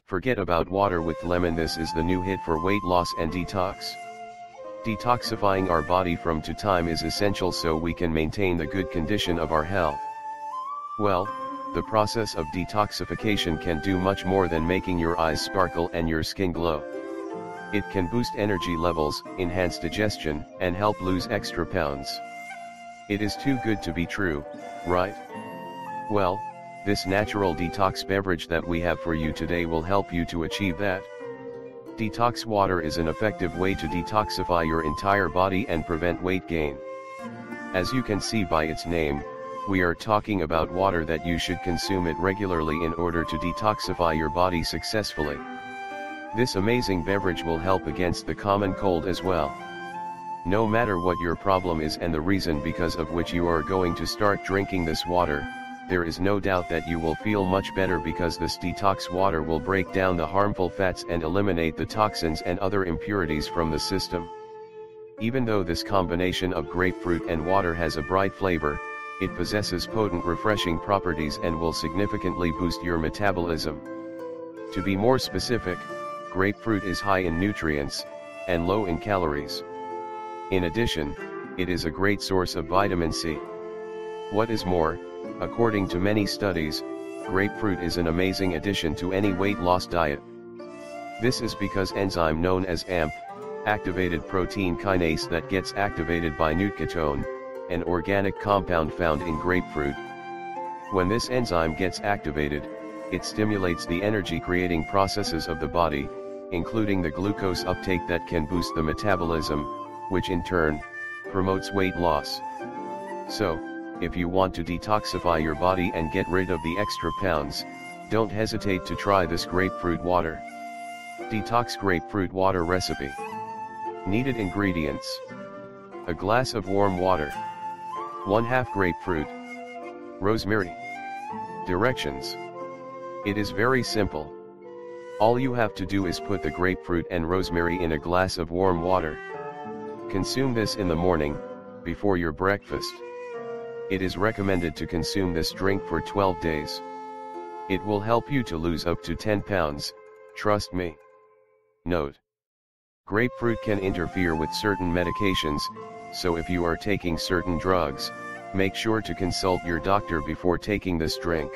Forget about water with lemon. This is the new hit for weight loss and detox. Detoxifying our body from time is essential so we can maintain the good condition of our health. Well, the process of detoxification can do much more than making your eyes sparkle and your skin glow. It can boost energy levels, enhance digestion, and help lose extra pounds. It is too good to be true, right? Well, this natural detox beverage that we have for you today will help you to achieve that. Detox water is an effective way to detoxify your entire body and prevent weight gain. As you can see by its name, we are talking about water that you should consume it regularly in order to detoxify your body successfully. This amazing beverage will help against the common cold as well. No matter what your problem is and the reason because of which you are going to start drinking this water, there is no doubt that you will feel much better because this detox water will break down the harmful fats and eliminate the toxins and other impurities from the system. Even though this combination of grapefruit and water has a bright flavor, it possesses potent refreshing properties and will significantly boost your metabolism. To be more specific, grapefruit is high in nutrients, and low in calories. In addition, it is a great source of vitamin C. What is more, according to many studies, grapefruit is an amazing addition to any weight loss diet. This is because enzyme known as AMP, activated protein kinase that gets activated by nutketone, an organic compound found in grapefruit. When this enzyme gets activated, it stimulates the energy-creating processes of the body, including the glucose uptake that can boost the metabolism, which in turn promotes weight loss. So, if you want to detoxify your body and get rid of the extra pounds, don't hesitate to try this grapefruit water. Detox grapefruit water recipe. Needed ingredients: a glass of warm water, 1/2 grapefruit, rosemary. Directions. It is very simple. All you have to do is put the grapefruit and rosemary in a glass of warm water. Consume this in the morning, before your breakfast. It is recommended to consume this drink for 12 days. It will help you to lose up to 10 pounds, trust me. Note: grapefruit can interfere with certain medications, so if you are taking certain drugs, make sure to consult your doctor before taking this drink.